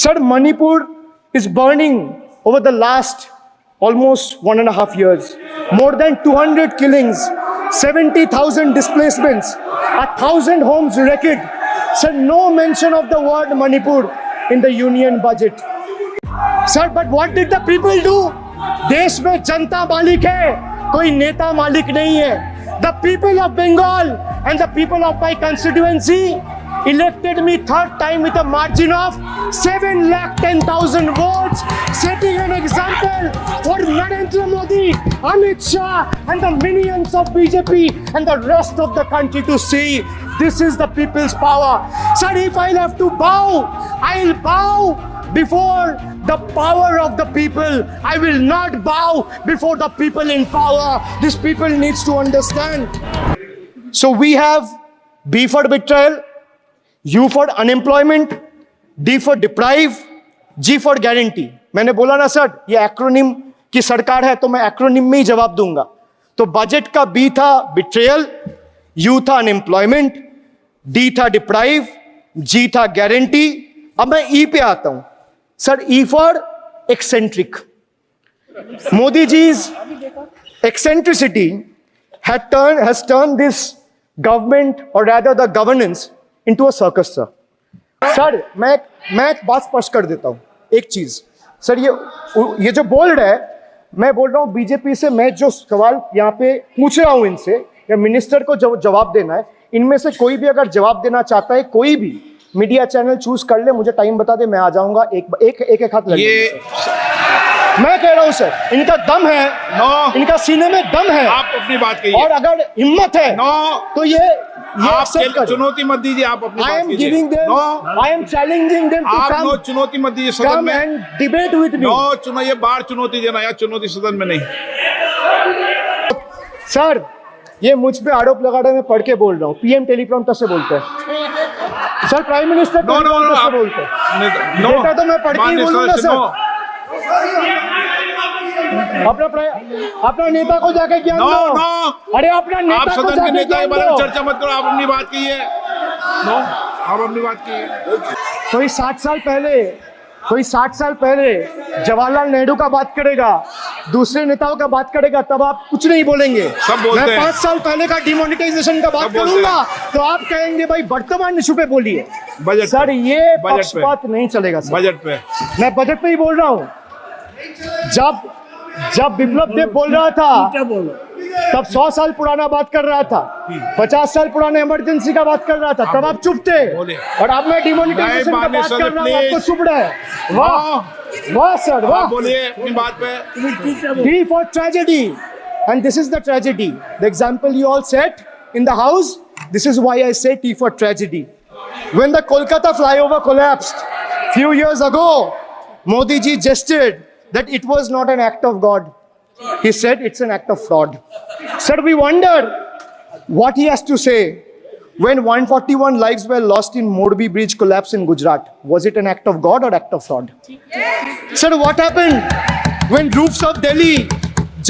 Sir, Manipur is burning over the last almost 1.5 years. More than 200 killings, 70,000 displacements, 1,000 homes wrecked. Sir, no mention of the word Manipur in the union budget. Sir, but what did the people do? देश में जनता मालिक है, कोई नेता मालिक नहीं है. The people of Bengal and the people of my constituency elected me third time with a margin of 7,10,000 votes, setting an example for Narendra Modi, Amit Shah and the minions of BJP and the rest of the country to see this is the people's power. Sir, if I'll have to bow, I'll bow before the power of the people. I will not bow before the people in power. This people needs to understand. So we have B for betrayal, U for unemployment, D for deprive, G for guarantee. मैंने बोला ना sir, ये acronym की सरकार है तो मैं acronym में ही जवाब दूंगा. तो बजट का B था betrayal, U था unemployment, D था deprive, G था guarantee. अब मैं E पे आता हूं. Sir, E for eccentric. Modi ji's eccentricity has turned this government, or rather the governance, into a circus, sir. Sir, मैं एक बात स्पष्ट कर देता हूं. एक चीज सर, ये जो बोल रहा है, मैं बोल रहा हूं बीजेपी से. मैं जो सवाल यहाँ पे पूछ रहा हूं इनसे, या मिनिस्टर को जवाब देना है, इनमें से कोई भी अगर जवाब देना चाहता है, कोई भी मीडिया चैनल चूज कर ले, मुझे टाइम बता दे, मैं आ जाऊंगा. एक हाथ लगे. मैं कह रहा हूं सर, इनका दम है. इनका सीने में दम है. आप अपनी बात कहिए. और अगर हिम्मत है तो ये आप चुनौती मत दीजिए. आप अपनी बात कीजिए. I am challenging them to come. आप चुनौती मत दीजिए सदन में. and debate with me. ये बार चुनौती देना या चुनौती सदन में नहीं. सर, ये मुझ पे आरोप लगा रहे, मैं पढ़ के बोल रहा हूँ. पीएम टेलीप्रॉम्प्टर से बोलते हैं सर. प्राइम मिनिस्टर टेलीप्रॉम्प्टर से बोलते हैं. बेटा तो मैं पढ़ के ही बोलूंगा सर. अपना नेता को जाके ज्ञान दो. अरे अपना नेता को जाके ज्ञान दो. चर्चा मत करो. आप अपनी बात कीजिए. आप अपनी बात कीजिए. कोई 60 साल पहले जवाहरलाल नेहरू का बात करेगा, दूसरे नेताओं का बात करेगा, तब आप कुछ नहीं बोलेंगे. सब बोलते मैं 5 साल पहले का डिमोनेटाइजेशन का बात करूंगा तो आप कहेंगे भाई वर्तमान इशू पे बोलिए. सर, ये पक्षपात नहीं चलेगा सर. बजट पे मैं बजट पे ही बोल रहा हूँ. जब विप्लव देव बोल रहा था तब 100 साल पुराना बात कर रहा था, 50 साल पुराने इमरजेंसी का बात कर रहा था, तब आप चुप थे. और अब मैं डिमोनेटाइजेशन का बात कर रहा हूँ, आपको चुप रहा है. वाह सर, वाह. बोलिए अपनी बात पे. D for tragedy, and this is the tragedy. The example you all set in the house. This is why I say T for tragedy. When the Kolkata flyover collapsed few years ago, Modi ji gestured that it was not an act of God. He said it's an act of fraud. Sir, we wonder what he has to say when 141 lives were lost in Morbi Bridge collapse in Gujarat. Was it an act of God or act of fraud? Sir, what happened when roofs of Delhi,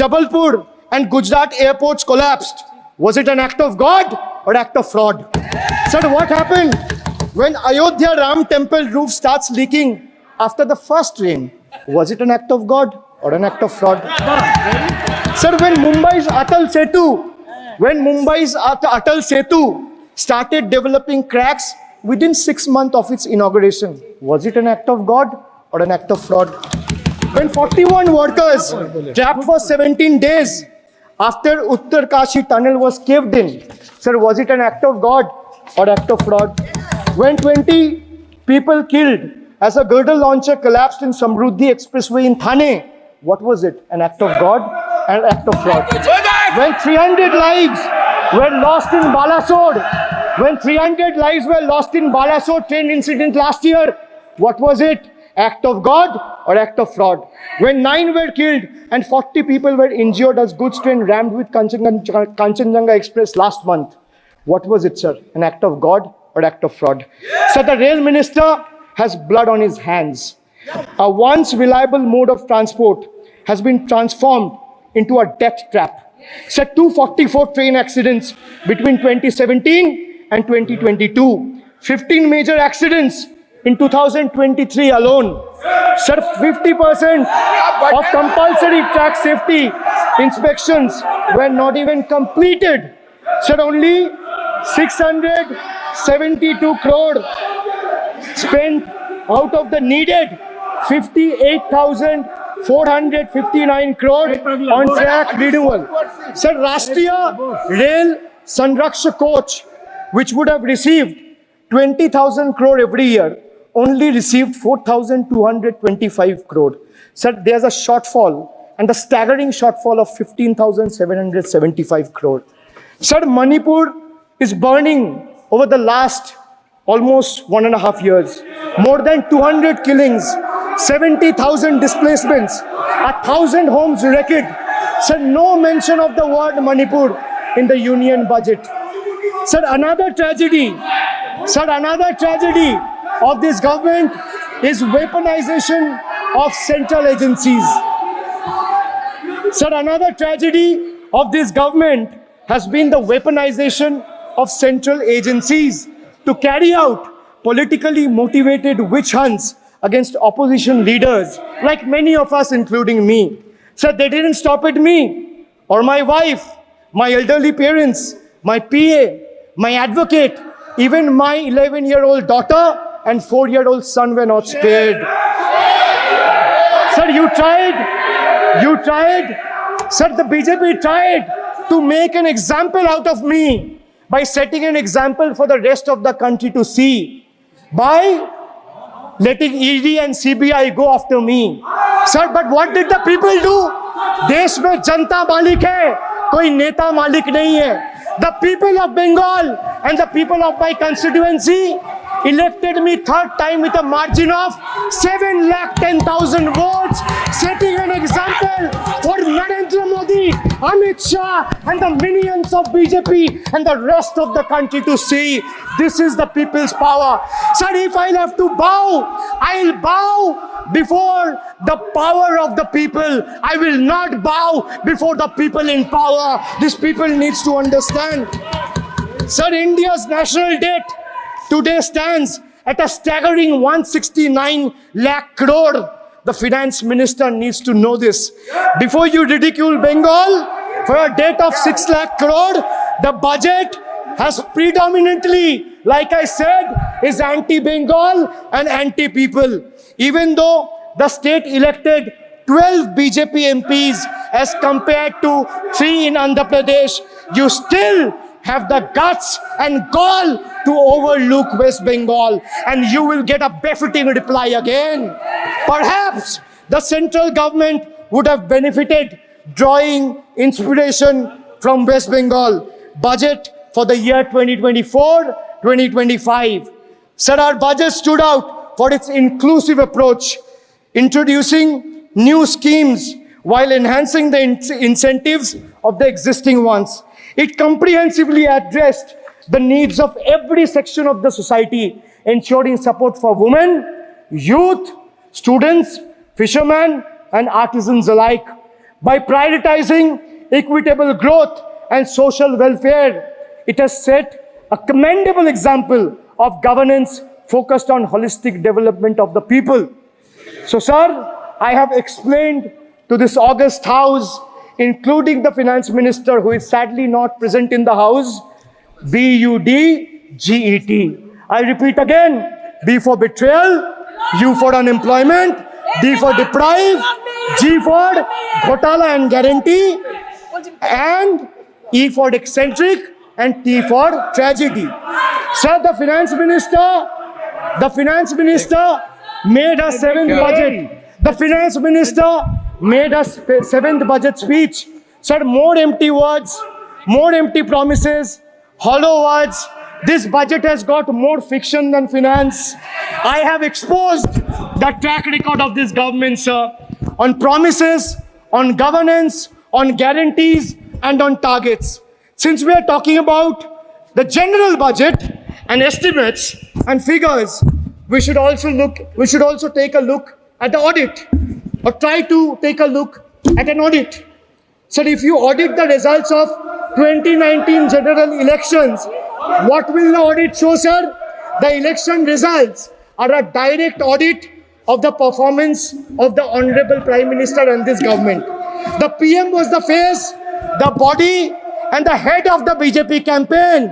Jabalpur and Gujarat airports collapsed? Was it an act of God or act of fraud? Sir, what happened when Ayodhya Ram temple roof starts leaking after the first rain? Was it an act of God or an act of fraud? Sir, when Mumbai's Atal Setu started developing cracks within 6 months of its inauguration, was it an act of God or an act of fraud? When 41 workers trapped for 17 days after Uttarkashi tunnel was caved in, sir, was it an act of God or act of fraud? When 20 people killed as a girdle launcher collapsed in Samruddhi Expressway in Thane, what was it? An act of God and an act of fraud. When 300 lives were lost in Balasore train incident last year, what was it? Act of God or act of fraud? When 9 were killed and 40 people were injured as goods train rammed with Kanchenjunga Express last month, what was it, sir? An act of God or act of fraud? So the rail minister has blood on his hands. A once reliable mode of transport has been transformed into a death trap. So 244 train accidents between 2017 and 2022. 15 major accidents in 2023 alone. Sir, 50% of compulsory track safety inspections were not even completed. Sir, only 672 crore spent out of the needed 58,459 crore on track renewal. Sir, Rashtriya Rail Sanrakshak Coach, which would have received 20,000 crore every year, only received 4,225 crore. Sir, there's a shortfall, and a staggering shortfall of 15,775 crore. Sir, Manipur is burning over the last almost 1.5 years. More than 200 killings, 70,000 displacements, 1,000 homes wrecked. Sir, no mention of the word Manipur in the union budget. Sir, another tragedy of this government is weaponization of central agencies. Sir, another tragedy of this government has been the weaponization of central agencies to carry out politically motivated witch hunts against opposition leaders, like many of us, including me. Sir, they didn't stop at me or my wife, my elderly parents, my PA, my advocate, even my 11-year-old daughter and 4-year-old son were not spared. Sir, you tried. Sir, the BJP tried to make an example out of me by setting an example for the rest of the country to see, by letting ED and CBI go after me. Sir, but what did the people do? देश में जनता मालिक है, कोई नेता मालिक नहीं है. The people of Bengal and the people of my constituency elected me third time with a margin of 710,000 votes, setting an example for Narendra Modi, Amit Shah and the minions of BJP and the rest of the country to see. This is the people's power. Sir, if I'll have to bow, I'll bow before the power of the people. I will not bow before the people in power. These people needs to understand. Sir, India's national debt today stands at a staggering 169 lakh crore. The finance minister needs to know this. Before you ridicule Bengal for a debt of 6 lakh crore, the budget has predominantly, like I said, is anti-Bengal and anti-people. Even though the state elected 12 BJP MPs as compared to 3 in Andhra Pradesh, you still have the guts and gall to overlook West Bengal, and you will get a befitting reply again. Perhaps the central government would have benefited drawing inspiration from West Bengal budget for the year 2024-2025. Sir, our budget stood out for its inclusive approach, introducing new schemes while enhancing the incentives of the existing ones. It comprehensively addressed the needs of every section of the society, ensuring support for women, youth, students, fishermen, and artisans alike. By prioritizing equitable growth and social welfare, it has set a commendable example of governance focused on holistic development of the people. So, sir, I have explained to this august house, including the finance minister who is sadly not present in the house, BUDGET. I repeat again, B for betrayal, U for unemployment, D for deprive, G for ghotala and guarantee, and E for eccentric, and T for tragedy. Sir, the finance minister made a seventh budget. The finance minister made a seventh budget speech. Sir, more empty words, more empty promises, hollow words. This budget has got more fiction than finance. I have exposed the track record of this government, sir, on promises, on governance, on guarantees, and on targets. Since we are talking about the general budget and estimates and figures, we should also take a look at the audit, or try to take a look at an audit. So if you audit the results of 2019 general elections, what will the audit show, sir? The election results are a direct audit of the performance of the Honorable Prime Minister and this government. The PM was the face, the body, and the head of the BJP campaign,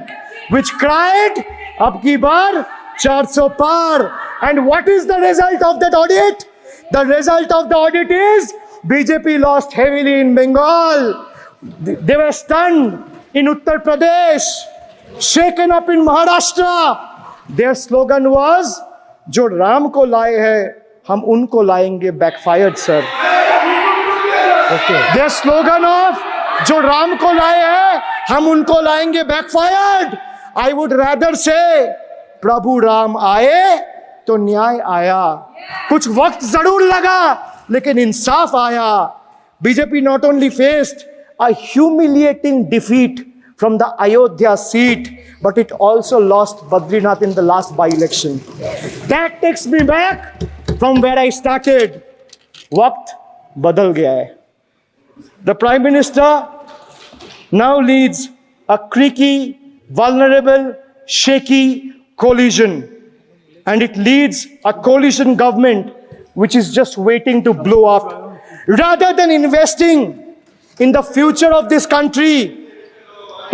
which cried, "Ab ki bar 400 par." And what is the result of that audit? The result of the audit is BJP lost heavily in Bengal. They were stunned in Uttar Pradesh, shaken up in Maharashtra. Their slogan was, "Jo Ram ko laye hai, hum unko layenge," backfired, sir. Okay. Their slogan of "Jo Ram ko laye hai, hum unko layenge," backfired. I would rather say, "Prabhu Ram aaye तो न्याय आया." कुछ वक्त जरूर लगा, लेकिन इंसाफ आया. BJP not only faced a humiliating defeat from the Ayodhya seat, but it also lost Badrinath in the last by-election. That takes me back from where I started. वक्त बदल गया है. The Prime Minister now leads a creaky, vulnerable, shaky coalition. And it leads a coalition government which is just waiting to blow up. Rather than investing in the future of this country,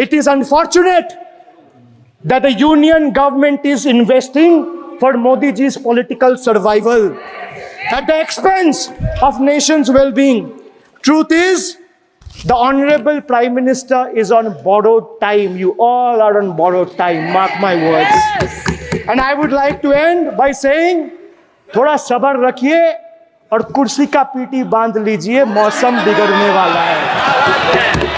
it is unfortunate that the union government is investing for Modi ji's political survival at the expense of nation's well-being. Truth is, the Honorable Prime Minister is on borrowed time. You all are on borrowed time, mark my words. And I would like to end by saying, थोड़ा सब्र रखिए और कुर्सी का PT बांध लीजिए, मौसम बिगड़ने वाला है.